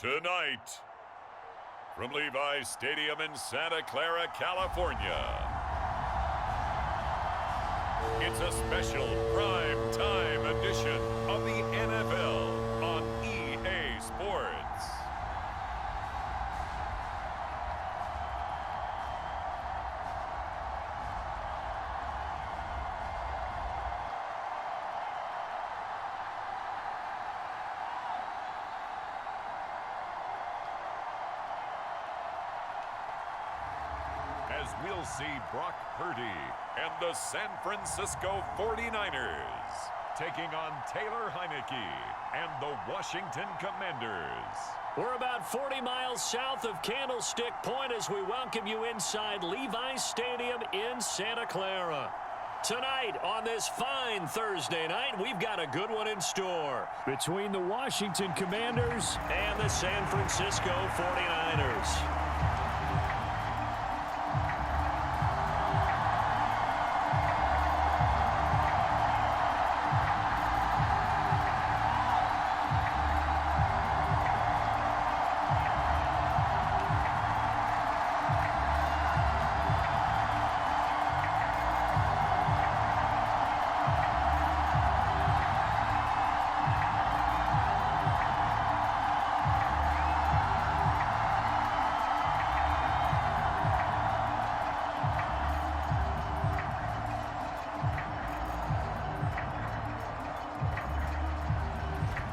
Tonight, from Levi's Stadium in Santa Clara, California, it's a special prime time edition of the NFL on EA Sports. As we'll see Brock Purdy and the San Francisco 49ers taking on Taylor Heineke and the Washington Commanders. We're about 40 miles south of Candlestick Point as we welcome you inside Levi's Stadium in Santa Clara. Tonight, on this fine Thursday night, we've got a good one in store between the Washington Commanders and the San Francisco 49ers.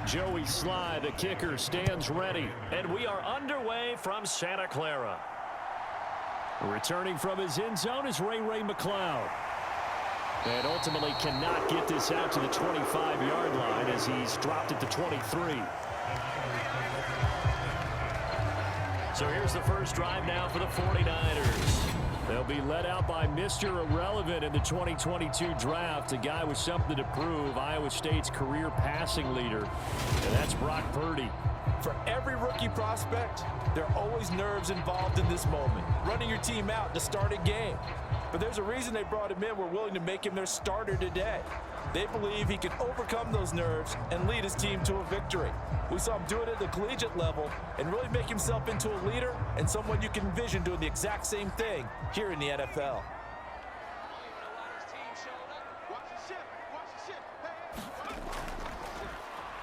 Joey Sly, the kicker, stands ready, and we are underway from Santa Clara. Returning from his end zone is Ray McLeod. And ultimately cannot get this out to the 25-yard line as he's dropped at the 23. So here's the first drive now for the 49ers. They'll be led out by Mr. Irrelevant in the 2022 draft, a guy with something to prove, Iowa State's career passing leader, and that's Brock Purdy. For every rookie prospect, there are always nerves involved in this moment, running your team out to start a game. But there's a reason they brought him in. We're willing to make him their starter today. They believe he can overcome those nerves and lead his team to a victory. We saw him do it at the collegiate level and really make himself into a leader and someone you can envision doing the exact same thing here in the NFL.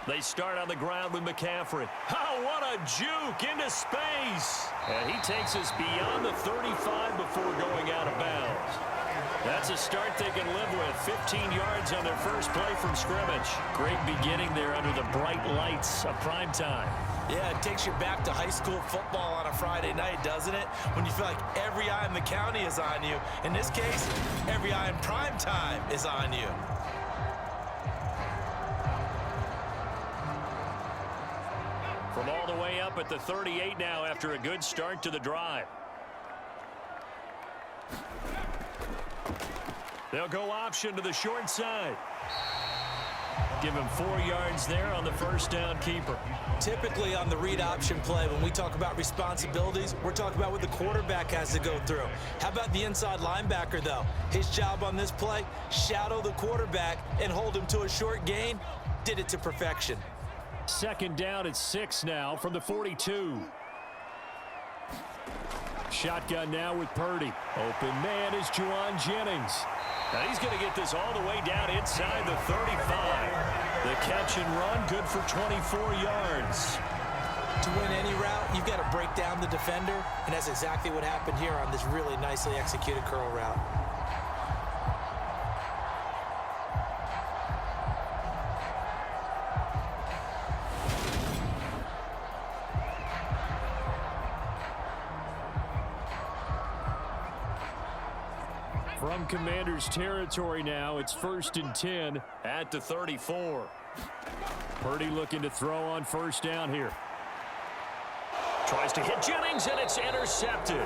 They start on the ground with McCaffrey. Oh, what a juke into space. And he takes us beyond the 35 before going out of bounds. That's a start they can live with. 15 yards on their first play from scrimmage. Great beginning there under the bright lights of prime time. Yeah, it takes you back to high school football on a Friday night, doesn't it? When you feel like every eye in the county is on you. In this case, every eye in prime time is on you. From all the way up at the 38 now after a good start to the drive. They'll go option to the short side. Give him 4 yards there on the first down keeper. Typically on the read option play, when we talk about responsibilities, we're talking about what the quarterback has to go through. How about the inside linebacker, though? His job on this play, shadow the quarterback and hold him to a short gain. Did it to perfection. Second down at 6 now from the 42. Shotgun now with Purdy. Open man is Juwan Jennings. Now he's going to get this all the way down inside the 35. The catch and run, good for 24 yards. To win any route, you've got to break down the defender, and that's exactly what happened here on this really nicely executed curl route. From Commanders territory now, it's 1st and 10 at the 34. Purdy looking to throw on first down here. Tries to hit Jennings, and it's intercepted.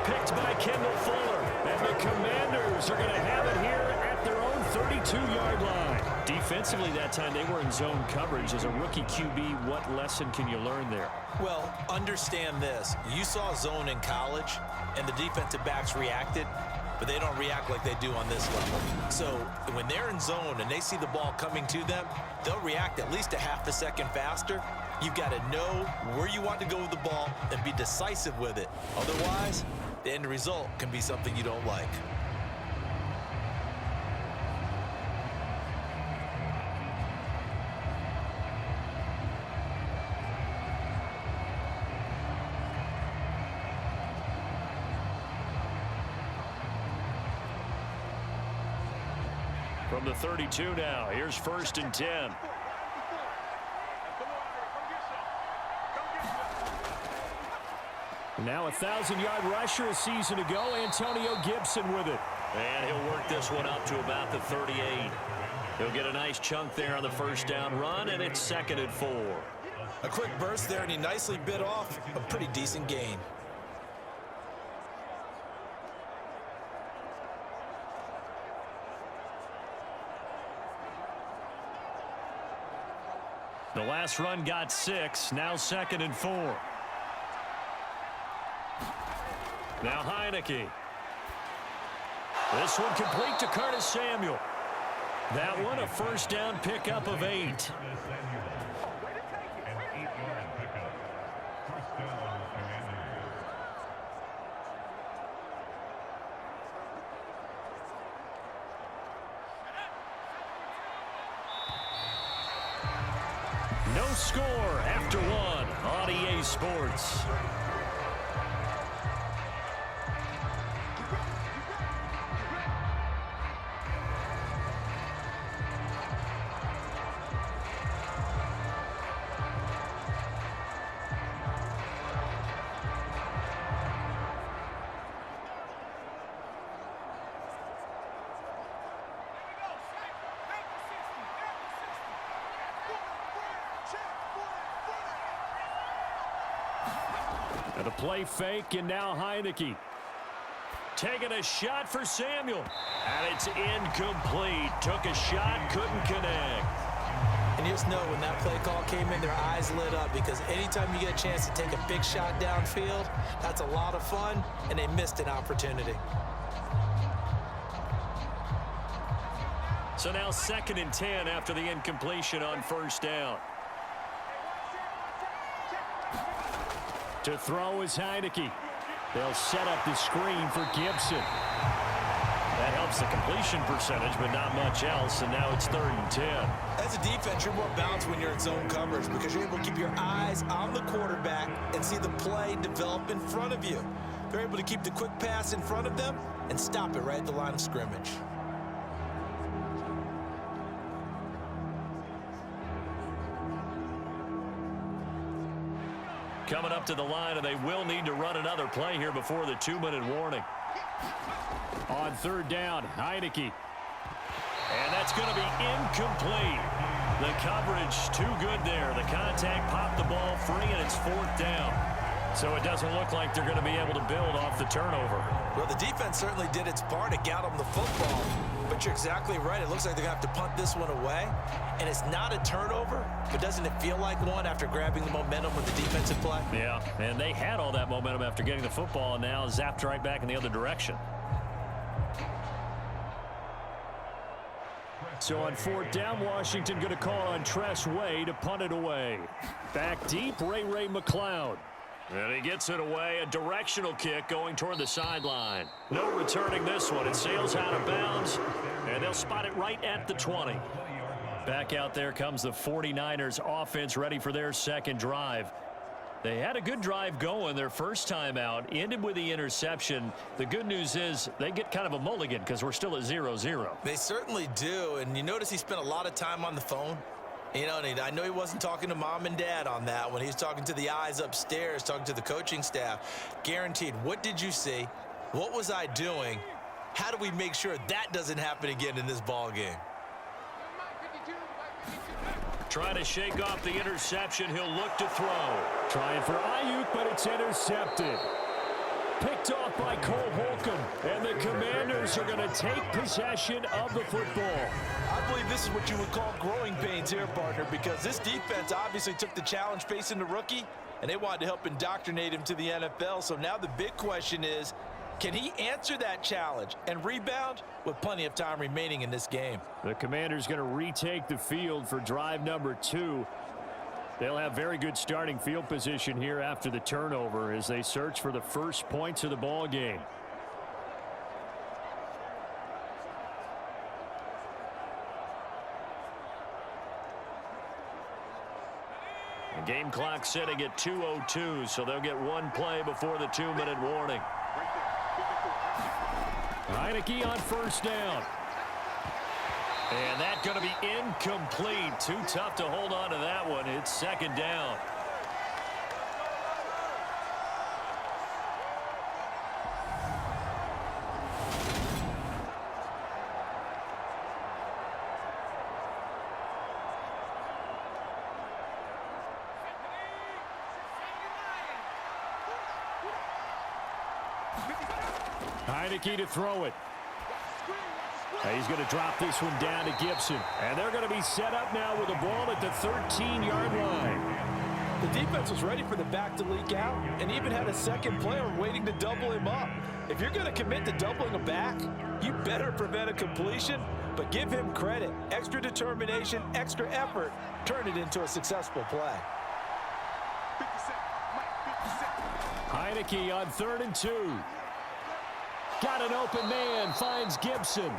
Picked by Kendall Fuller. And the Commanders are going to have it here at their own 32-yard line. Defensively that time, they were in zone coverage. As a rookie QB, what lesson can you learn there? Well, understand this. You saw zone in college, and the defensive backs reacted, but they don't react like they do on this level. So when they're in zone and they see the ball coming to them, they'll react at least a half a second faster. You've got to know where you want to go with the ball and be decisive with it. Otherwise, the end result can be something you don't like. From the 32 now, here's 1st and 10. Now a 1,000-yard rusher a season ago, Antonio Gibson with it. And he'll work this one up to about the 38. He'll get a nice chunk there on the first down run, and it's 2nd and 4. A quick burst there, and he nicely bit off a pretty decent gain. The last run got 6, now 2nd and 4. Now Heineke. This one complete to Curtis Samuel. That one a first down pickup of 8. No score after 1 on EA Sports. And a play fake, and now Heineke. Taking a shot for Samuel. And it's incomplete. Took a shot, couldn't connect. And you just know when that play call came in, their eyes lit up, because anytime you get a chance to take a big shot downfield, that's a lot of fun, and they missed an opportunity. So now 2nd and 10 after the incompletion on first down. To throw is Heineke. They'll set up the screen for Gibson. That helps the completion percentage, but not much else, and now it's 3rd and 10. As a defense, you're more balanced when you're in zone coverage because you're able to keep your eyes on the quarterback and see the play develop in front of you. They're able to keep the quick pass in front of them and stop it right at the line of scrimmage. Coming up to the line, and they will need to run another play here before the 2-minute warning. On 3rd down, Heineke. And that's going to be incomplete. The coverage too good there. The contact popped the ball free, and it's 4th down. So it doesn't look like they're going to be able to build off the turnover. Well, the defense certainly did its part to get them the football. But you're exactly right. It looks like they're going to have to punt this one away. And it's not a turnover, but doesn't it feel like one after grabbing the momentum with the defensive play? Yeah, and they had all that momentum after getting the football, and now zapped right back in the other direction. So on 4th down, Washington going to call on Tress Way to punt it away. Back deep, Ray McLeod. And he gets it away, a directional kick going toward the sideline. No returning this one. It sails out of bounds, and they'll spot it right at the 20. Back out there comes the 49ers offense, ready for their second drive. They had a good drive going their first time out, ended with the interception. The good news is they get kind of a mulligan because we're still at 0-0. They certainly do, and you notice he spent a lot of time on the phone. You know, and I know he wasn't talking to mom and dad on that when he was talking to the eyes upstairs, talking to the coaching staff. Guaranteed. What did you see? What was I doing? How do we make sure that doesn't happen again in this ball game? Trying to shake off the interception. He'll look to throw. Trying for Ayuk, but it's intercepted. Picked off by Cole Holcomb, and the Commanders are going to take possession of the football. I believe this is what you would call growing pains here, partner, because this defense obviously took the challenge facing the rookie, and they wanted to help indoctrinate him to the NFL. So now the big question is, can he answer that challenge and rebound with plenty of time remaining in this game? The Commanders going to retake the field for drive number 2. They'll have very good starting field position here after the turnover as they search for the first points of the ball game. The game clock sitting at 2:02, so they'll get one play before the 2-minute warning. Heineke on first down. And that's going to be incomplete. Too tough to hold on to that one. It's second down. Heineke to throw it. He's going to drop this one down to Gibson. And they're going to be set up now with the ball at the 13-yard line. The defense was ready for the back to leak out and even had a second player waiting to double him up. If you're going to commit to doubling a back, you better prevent a completion, but give him credit. Extra determination, extra effort, turn it into a successful play. Heineke on 3rd and 2. Got an open man, finds Gibson.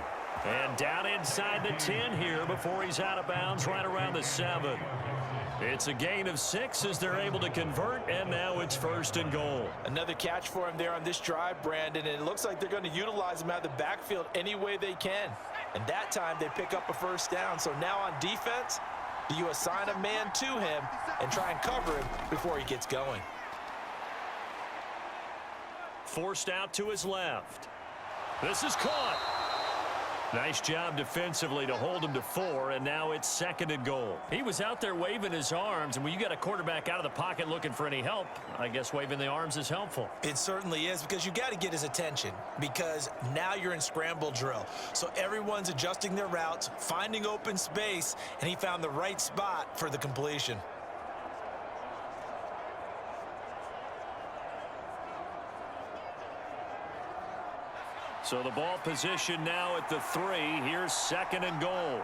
And down inside the 10 here before he's out of bounds right around the 7. It's a gain of 6 as they're able to convert, and now it's 1st and goal. Another catch for him there on this drive, Brandon, and it looks like they're going to utilize him out of the backfield any way they can. And that time they pick up a first down. So now on defense, do you assign a man to him and try and cover him before he gets going? Forced out to his left. This is caught. Nice job defensively to hold him to 4, and now it's 2nd and goal. He was out there waving his arms, and when you got a quarterback out of the pocket looking for any help, I guess waving the arms is helpful. It certainly is, because you got to get his attention, because now you're in scramble drill. So everyone's adjusting their routes, finding open space, and he found the right spot for the completion. So the ball position now at the 3. Here's 2nd and goal.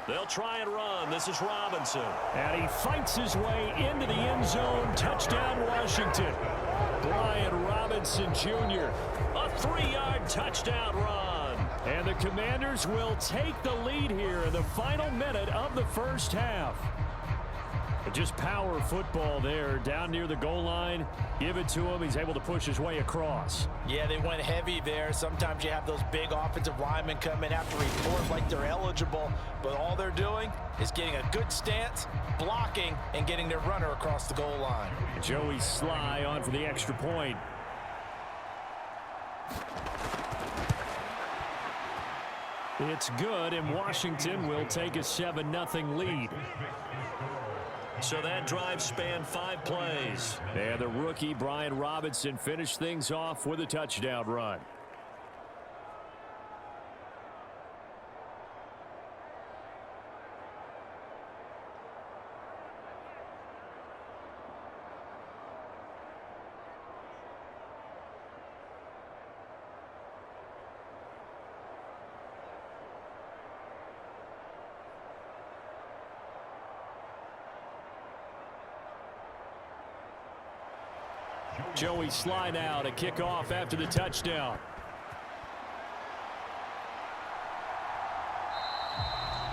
They'll try and run. This is Robinson. And he fights his way into the end zone. Touchdown, Washington. Brian Robinson Jr. A 3-yard touchdown run. And the Commanders will take the lead here in the final minute of the first half. Just power football there down near the goal line. Give it to him. He's able to push his way across. Yeah, they went heavy there. Sometimes you have those big offensive linemen come in after report like they're eligible, but all they're doing is getting a good stance, blocking, and getting their runner across the goal line. Joey Sly on for the extra point. It's good, and Washington will take a 7-0 lead. So that drive spanned 5 plays. And the rookie, Brian Robinson, finished things off with a touchdown run. Joey Sly now to kick off after the touchdown.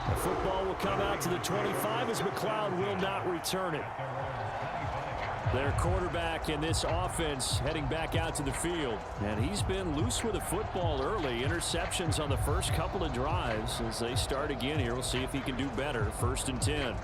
The football will come out to the 25 as McLeod will not return it. Their quarterback in this offense heading back out to the field. And he's been loose with the football early. Interceptions on the first couple of drives. As they start again here, we'll see if he can do better. 1st and 10.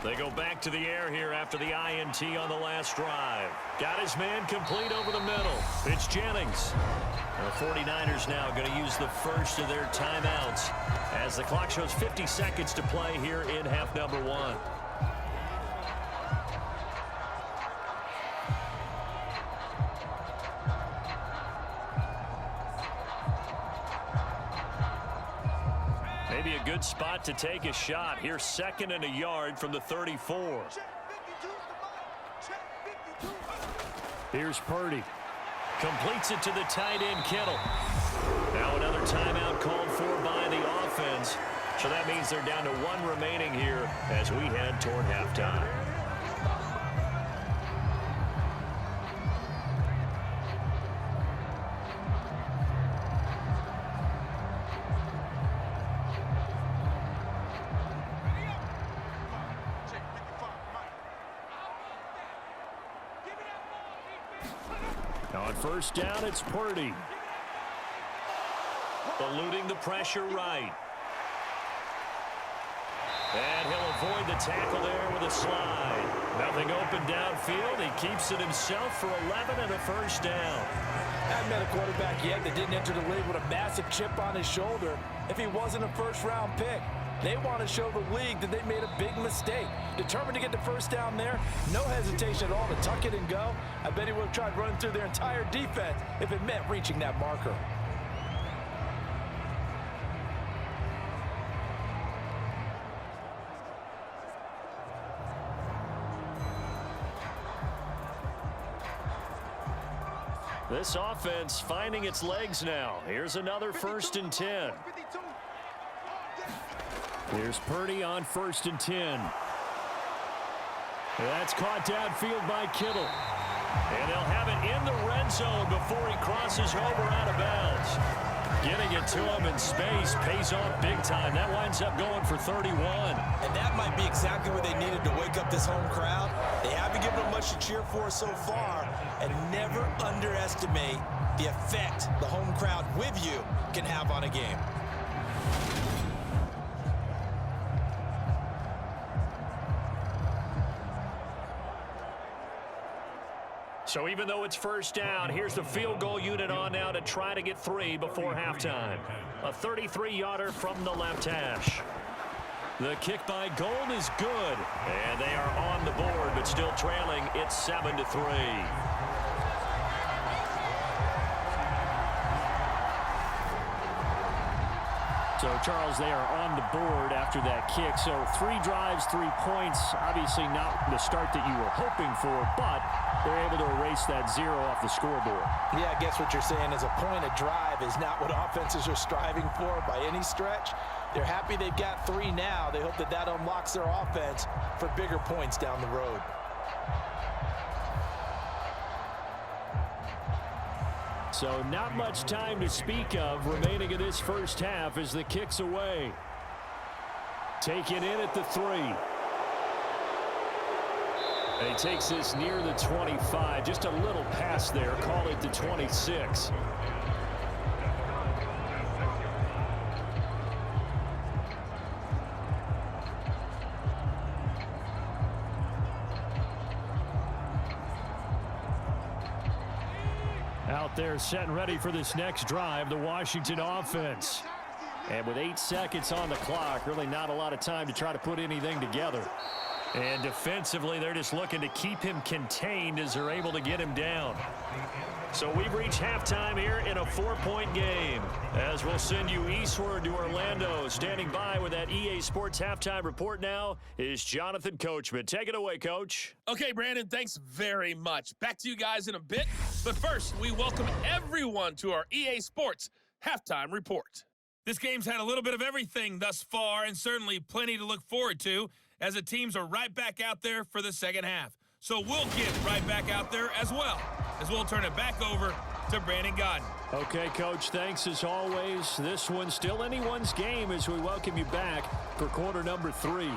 They go back to the air here after the INT on the last drive. Got his man complete over the middle. It's Jennings. The 49ers now going to use the first of their timeouts as the clock shows 50 seconds to play here in half number 1. a good spot to take a shot. Here's 2nd and a yard from the 34. Here's Purdy. Completes it to the tight end, Kittle. Now another timeout called for by the offense. So that means they're down to 1 remaining here as we head toward halftime. On first down, it's Purdy. Eluding the pressure right. And he'll avoid the tackle there with a slide. Nothing open downfield. He keeps it himself for 11 and a first down. I haven't met a quarterback yet that didn't enter the league with a massive chip on his shoulder if he wasn't a first-round pick. They want to show the league that they made a big mistake. Determined to get the first down there, no hesitation at all to tuck it and go. I bet he would have tried running through their entire defense if it meant reaching that marker. This offense finding its legs now. Here's another 1st and 10. Here's Purdy on 1st and 10. That's caught downfield by Kittle. And they'll have it in the red zone before he crosses over out of bounds. Getting it to him in space pays off big time. That winds up going for 31. And that might be exactly what they needed to wake up this home crowd. They haven't given them much to cheer for so far. And never underestimate the effect the home crowd with you can have on a game. So even though it's first down, here's the field goal unit on now to try to get 3 before halftime. A 33-yarder from the left hash. The kick by Gold is good. And they are on the board, but still trailing. It's 7-3. So, Charles, they are on the board after that kick. So 3 drives, 3 points. Obviously not the start that you were hoping for, but they're able to erase that 0 off the scoreboard. Yeah, I guess what you're saying is a point a drive is not what offenses are striving for by any stretch. They're happy they've got 3 now. They hope that that unlocks their offense for bigger points down the road. So not much time to speak of remaining in this first half as the kick's away. Taken in at the 3. And he takes this near the 25. Just a little pass there. Call it the 26. Out there set and ready for this next drive, the Washington offense. And with 8 seconds on the clock, really not a lot of time to try to put anything together. And defensively, they're just looking to keep him contained as they're able to get him down. So we've reached halftime here in a 4-point game. As we'll send you eastward to Orlando. Standing by with that EA Sports halftime report now is Jonathan Coachman. Take it away, Coach. Okay, Brandon, thanks very much. Back to you guys in a bit. But first, we welcome everyone to our EA Sports halftime report. This game's had a little bit of everything thus far, and certainly plenty to look forward to, as the teams are right back out there for the second half. So we'll get right back out there as well, as we'll turn it back over to Brandon Godden. Okay, Coach, thanks as always. This one's still anyone's game as we welcome you back for quarter number 3.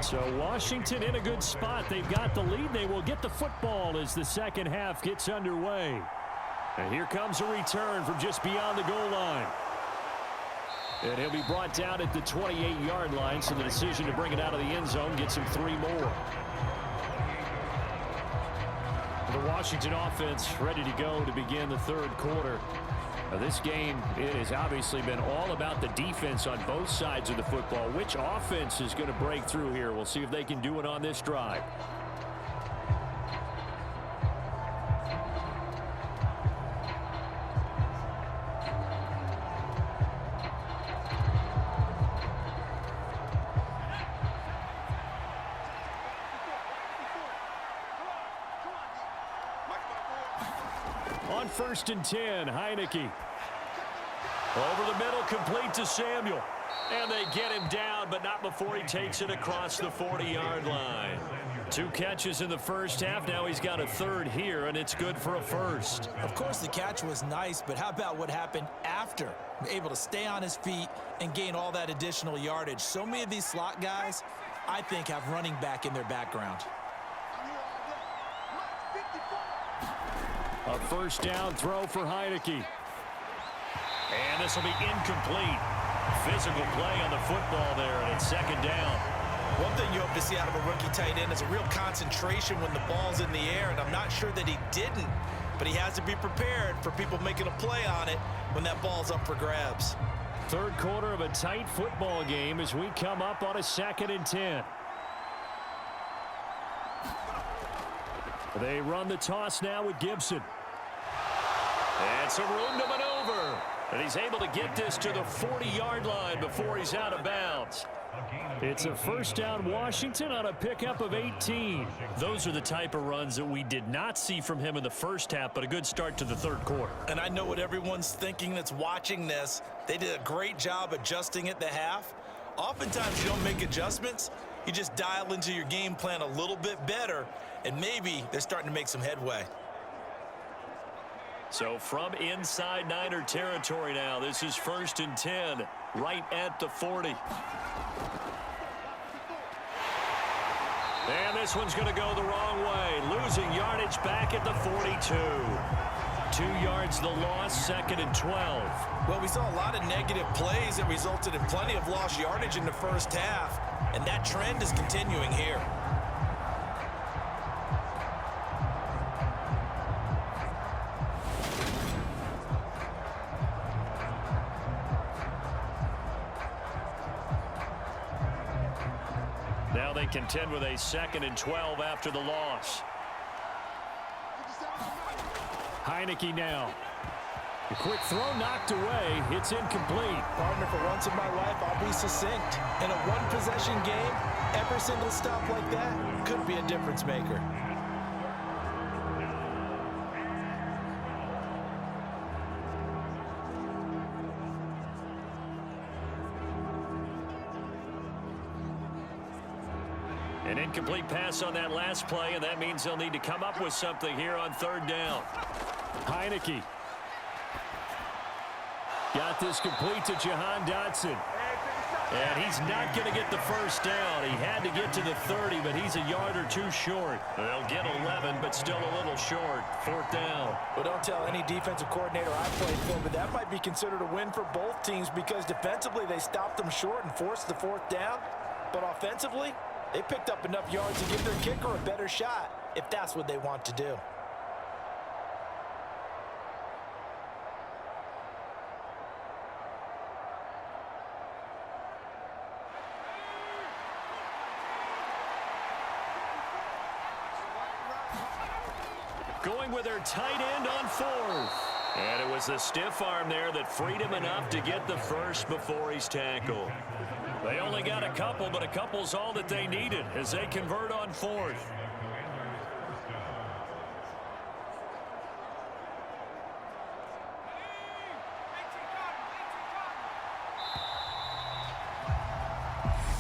So Washington in a good spot. They've got the lead. They will get the football as the second half gets underway. And here comes a return from just beyond the goal line. And he'll be brought down at the 28-yard line, so the decision to bring it out of the end zone gets him 3 more. The Washington offense ready to go to begin the third quarter. Now, this game, it has obviously been all about the defense on both sides of the football. Which offense is going to break through here? We'll see if they can do it on this drive. On 1st and 10, Heineke. Over the middle, complete to Samuel. And they get him down, but not before he takes it across the 40-yard line. 2 catches in the first half. Now he's got a third here, and it's good for a first. Of course, the catch was nice, but how about what happened after? Able to stay on his feet and gain all that additional yardage. So many of these slot guys, I think, have running back in their background. A first down throw for Heineke. And this will be incomplete. Physical play on the football there, and it's 2nd down. One thing you hope to see out of a rookie tight end is a real concentration when the ball's in the air, and I'm not sure that he didn't, but he has to be prepared for people making a play on it when that ball's up for grabs. Third quarter of a tight football game as we come up on a 2nd and 10. They run the toss now with Gibson. And some room to maneuver. And he's able to get this to the 40-yard line before he's out of bounds. It's a first down Washington on a pickup of 18. Those are the type of runs that we did not see from him in the first half, but a good start to the third quarter. And I know what everyone's thinking that's watching this. They did a great job adjusting at the half. Oftentimes you don't make adjustments. You just dial into your game plan a little bit better, and maybe they're starting to make some headway. So from inside Niner territory now, this is 1st and 10, right at the 40. And this one's going to go the wrong way, losing yardage back at the 42. 2 yards the loss, 2nd and 12. Well, we saw a lot of negative plays that resulted in plenty of lost yardage in the first half, and that trend is continuing here. Now they contend with a 2nd and 12 after the loss. Heineke now. A quick throw knocked away. It's incomplete. Partner, for once in my life, I'll be succinct. In a one-possession game, every single stop like that could be a difference maker. An incomplete pass on that last play, and that means they'll need to come up with something here on 3rd down. Heineke. Got this complete to Jahan Dotson. And he's not going to get the first down. He had to get to the 30, but he's a yard or 2 short. They'll get 11, but still a little short. 4th down. Well, don't tell any defensive coordinator I played for, but that might be considered a win for both teams because defensively they stopped them short and forced the 4th down. But offensively, they picked up enough yards to give their kicker a better shot if that's what they want to do. Going with their tight end on 4th. And it was the stiff arm there that freed him enough to get the first before he's tackled. They only got a couple, but a couple's all that they needed as they convert on 4th.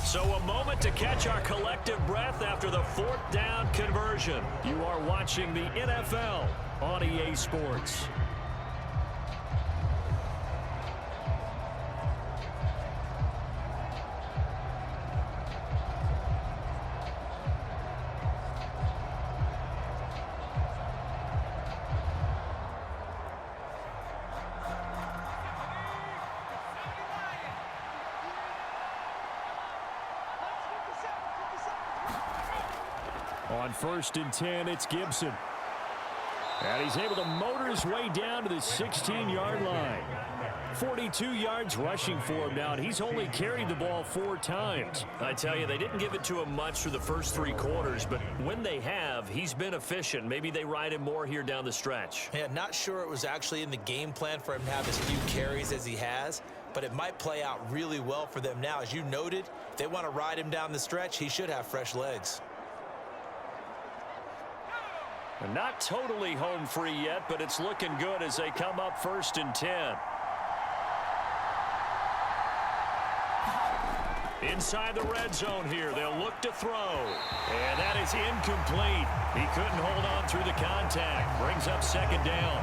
So a moment to catch our collective breath after the 4th down conversion. You are watching the NFL on EA Sports. On 1st and 10, it's Gibson. And he's able to motor his way down to the 16-yard line. 42 yards rushing for him now, and he's only carried the ball 4 times. I tell you, they didn't give it to him much through the first 3 quarters, but when they have, he's been efficient. Maybe they ride him more here down the stretch. Yeah, not sure it was actually in the game plan for him to have as few carries as he has, but it might play out really well for them now. As you noted, if they want to ride him down the stretch, he should have fresh legs. Not totally home free yet, but it's looking good as they come up 1st and 10. Inside the red zone here, they'll look to throw. And that is incomplete. He couldn't hold on through the contact. Brings up 2nd down.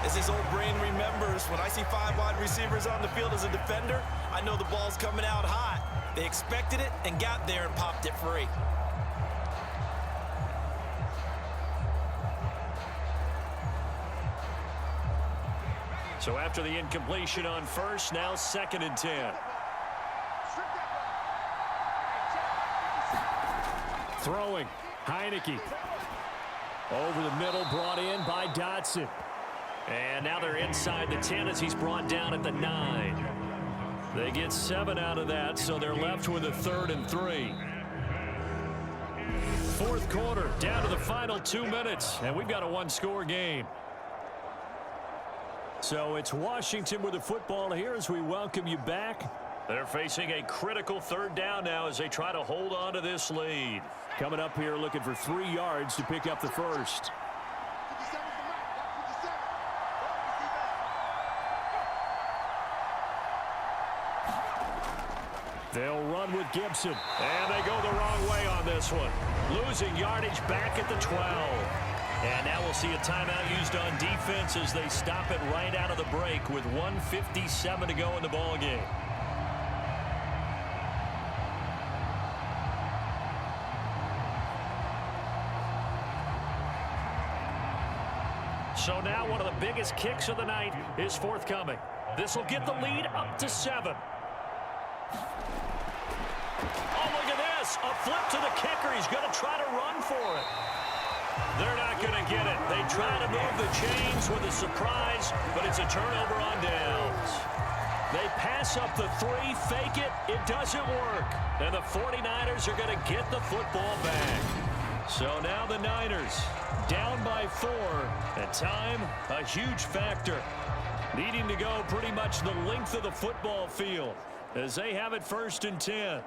As his old brain remembers, when I see 5 wide receivers on the field as a defender, I know the ball's coming out hot. They expected it and got there and popped it free. So after the incompletion on 1st, now 2nd and 10. Throwing, Heineke. Over the middle, brought in by Dotson. And now they're inside the 10 as he's brought down at the 9. They get 7 out of that, so they're left with a 3rd and 3. 4th quarter, down to the final 2 minutes, and we've got a 1-score game. So it's Washington with the football here as we welcome you back. They're facing a critical 3rd down now as they try to hold on to this lead. Coming up here looking for 3 yards to pick up the 1st. They'll run with Gibson. And they go the wrong way on this one. Losing yardage back at the 12. And now we'll see a timeout used on defense as they stop it right out of the break with 1:57 to go in the ball game. So now one of the biggest kicks of the night is forthcoming. This will get the lead up to 7. Oh, look at this. A flip to the kicker. He's going to try to run for it. They're not going to get it. They try to move the chains with a surprise, but it's a turnover on downs. They pass up the 3, fake it. It doesn't work. And the 49ers are going to get the football back. So now the Niners down by 4. And time, a huge factor. Needing to go pretty much the length of the football field as they have it 1st and 10.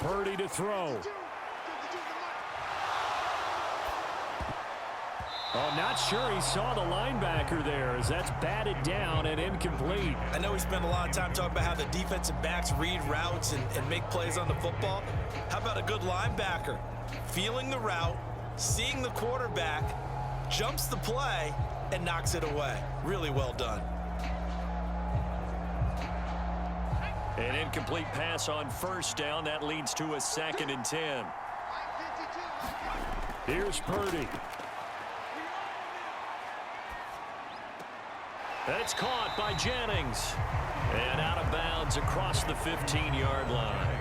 Purdy to throw. Oh, not sure he saw the linebacker there as that's batted down and incomplete. I know we spent a lot of time talking about how the defensive backs read routes and make plays on the football. How about a good linebacker? Feeling the route, seeing the quarterback, jumps the play, and knocks it away. Really well done. An incomplete pass on 1st down. That leads to a 2nd and 10. Here's Purdy. It's caught by Jennings. And out of bounds across the 15-yard line.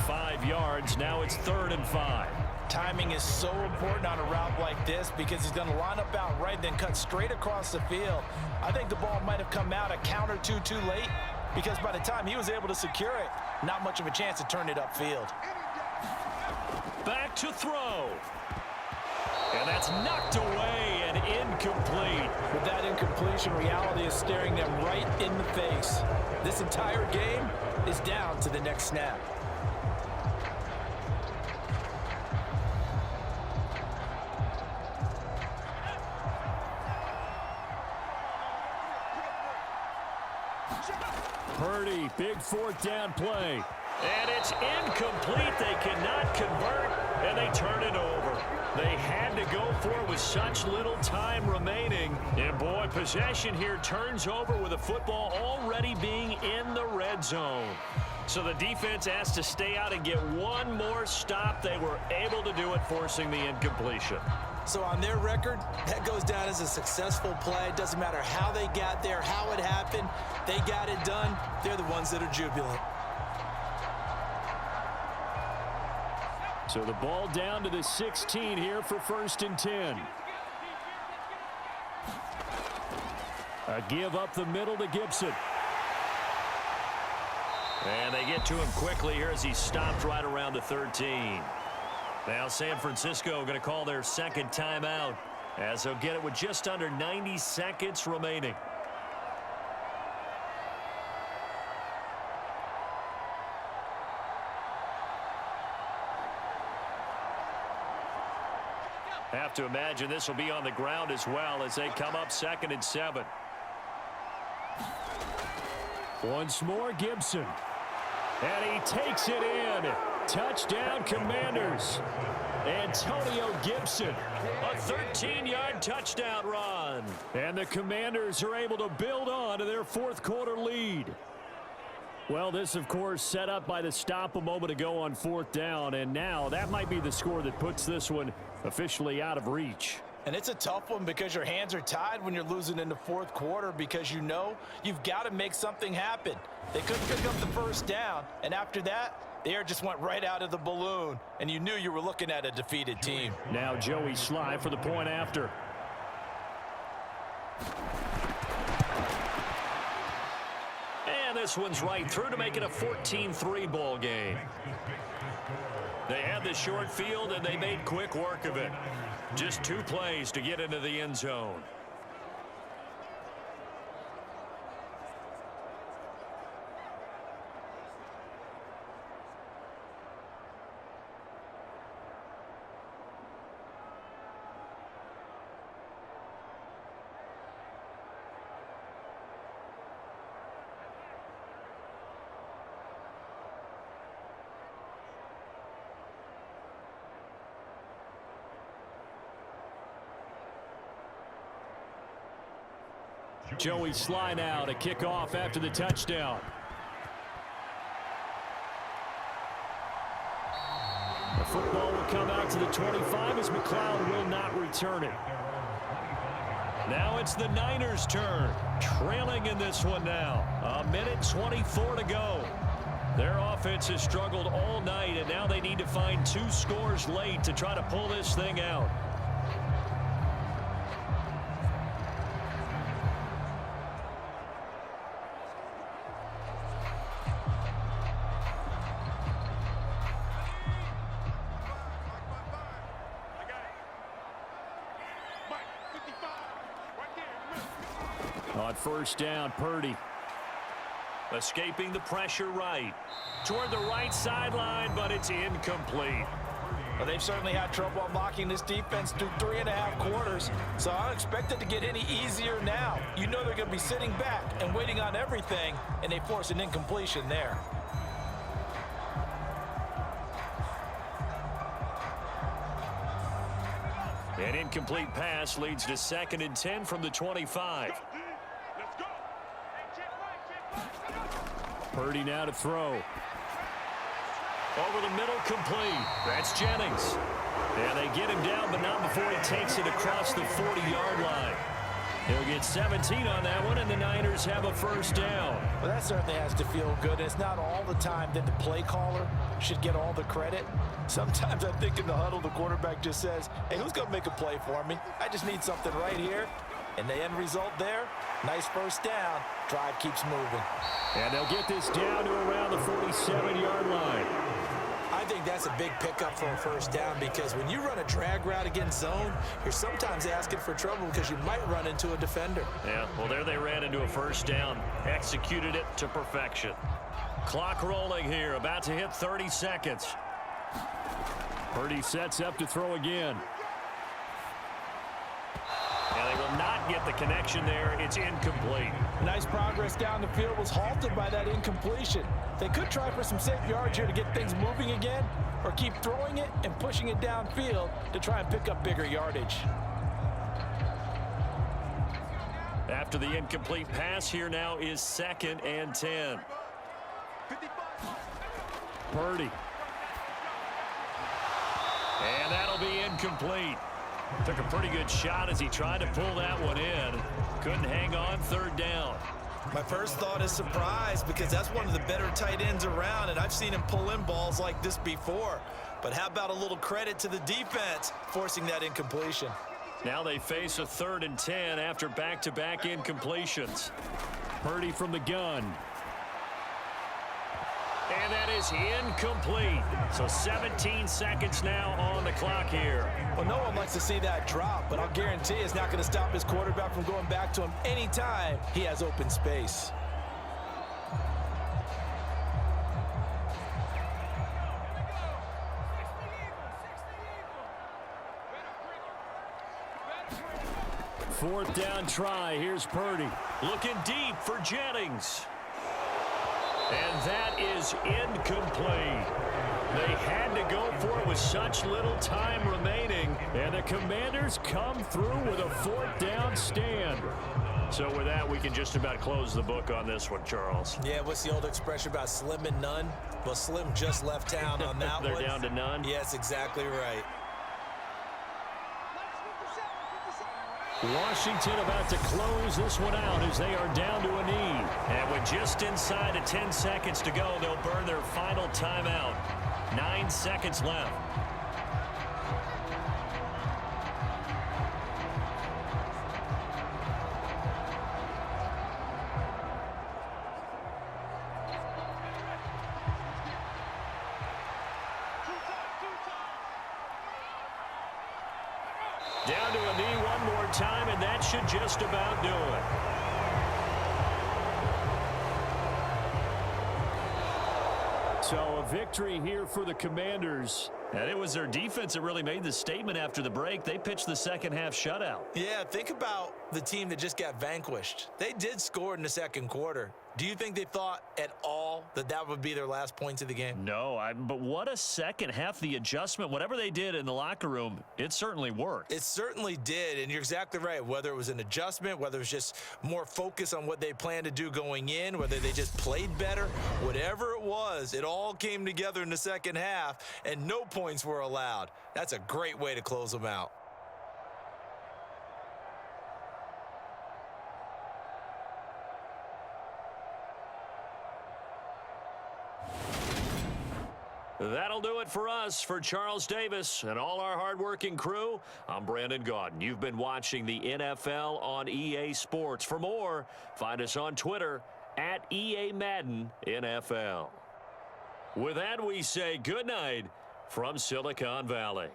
5 yards. Now it's 3rd and 5. Timing is so important on a route like this because he's going to line up out right, then cut straight across the field. I think the ball might have come out a count or two too late because by the time he was able to secure it, not much of a chance to turn it upfield. Back to throw. And that's knocked away and incomplete. With that incompletion, reality is staring them right in the face. This entire game is down to the next snap. Purdy, big 4th down play. And it's incomplete. They cannot convert, and they turn it over. They had to go for it with such little time remaining, And boy, possession here turns over with the football already being in the red zone. So the defense has to stay out and get one more stop. They were able to do it, forcing the incompletion. So on their record, that goes down as a successful play. It doesn't matter how they got there, how it happened. They got it done. They're the ones that are jubilant. So the ball down to the 16 here for 1st and 10. A give up the middle to Gibson. And they get to him quickly here as he stopped right around the 13. Now San Francisco going to call their second timeout as they'll get it with just under 90 seconds remaining. Have to imagine this will be on the ground as well as they come up 2nd and 7. Once more, Gibson. And he takes it in. Touchdown, Commanders. Antonio Gibson. A 13-yard touchdown run. And the Commanders are able to build on to their 4th quarter lead. Well, this, of course, set up by the stop a moment ago on 4th down. And now that might be the score that puts this one officially out of reach. And it's a tough one because your hands are tied when you're losing in the 4th quarter because you know you've got to make something happen. They couldn't pick up the 1st down, and after that, the air just went right out of the balloon, and you knew you were looking at a defeated team. Now Joey Sly for the point after. And this one's right through to make it a 14-3 ball game. They had the short field, and they made quick work of it. Just 2 plays to get into the end zone. Joey Sly now to kick off after the touchdown. The football will come out to the 25 as McLeod will not return it. Now it's the Niners' turn. Trailing in this one now. 1:24 to go. Their offense has struggled all night, and now they need to find 2 scores late to try to pull this thing out. On 1st down, Purdy. Escaping the pressure right. Toward the right sideline, but it's incomplete. Well, they've certainly had trouble unlocking this defense through 3.5 quarters, so I don't expect it to get any easier now. You know they're going to be sitting back and waiting on everything, and they force an incompletion there. An incomplete pass leads to 2nd and 10 from the 25. Purdy now to throw. Over the middle, complete. That's Jennings. And they get him down, but not before he takes it across the 40-yard line. He'll get 17 on that one, and the Niners have a 1st down. Well, that certainly has to feel good. It's not all the time that the play caller should get all the credit. Sometimes I think in the huddle, the quarterback just says, hey, who's going to make a play for me? I just need something right here. And the end result there, nice 1st down. Drive keeps moving. And they'll get this down to around the 47-yard line. I think that's a big pickup for a 1st down because when you run a drag route against zone, you're sometimes asking for trouble because you might run into a defender. Yeah, well, there they ran into a 1st down. Executed it to perfection. Clock rolling here, about to hit 30 seconds. Purdy sets up to throw again. And they will not get the connection there. It's incomplete. Nice progress down the field was halted by that incompletion. They could try for some safe yards here to get things moving again, or keep throwing it and pushing it downfield to try and pick up bigger yardage. After the incomplete pass, here now is 2nd and 10. Purdy. And that'll be incomplete. Took a pretty good shot as he tried to pull that one in. Couldn't hang on 3rd down. My first thought is surprise because that's one of the better tight ends around, and I've seen him pull in balls like this before. But how about a little credit to the defense forcing that incompletion? Now they face a 3rd and 10 after back-to-back incompletions. Purdy from the gun. And that is incomplete. So 17 seconds now on the clock here. Well, no one likes to see that drop, but I'll guarantee it's not going to stop his quarterback from going back to him anytime he has open space. Fourth down try. Here's Purdy. Looking deep for Jennings. And that is incomplete. They had to go for it with such little time remaining. And the Commanders come through with a 4th down stand. So with that, we can just about close the book on this one, Charles. Yeah, what's the old expression about slim and none? Well, Slim just left town on that They're one. down to none? Yes, exactly right. Washington about to close this one out as they are down to a knee. And with just inside of 10 seconds to go, they'll burn their final timeout. 9 seconds left. Down to a knee one more time, and that should just about do it. So a victory here for the Commanders. And it was their defense that really made the statement after the break. They pitched the second half shutout. Yeah, think about the team that just got vanquished. They did score in the second quarter. Do you think they thought at all that that would be their last points of the game? No, but what a second half. The adjustment, whatever they did in the locker room, it certainly worked. It certainly did, and you're exactly right. Whether it was an adjustment, whether it was just more focus on what they planned to do going in, whether they just played better, whatever it was, it all came together in the second half, and no points were allowed. That's a great way to close them out. That'll do it for us. For Charles Davis and all our hardworking crew, I'm Brandon Gaudin. You've been watching the NFL on EA Sports. For more, find us on Twitter at EA Madden NFL. With that, we say good night from Silicon Valley.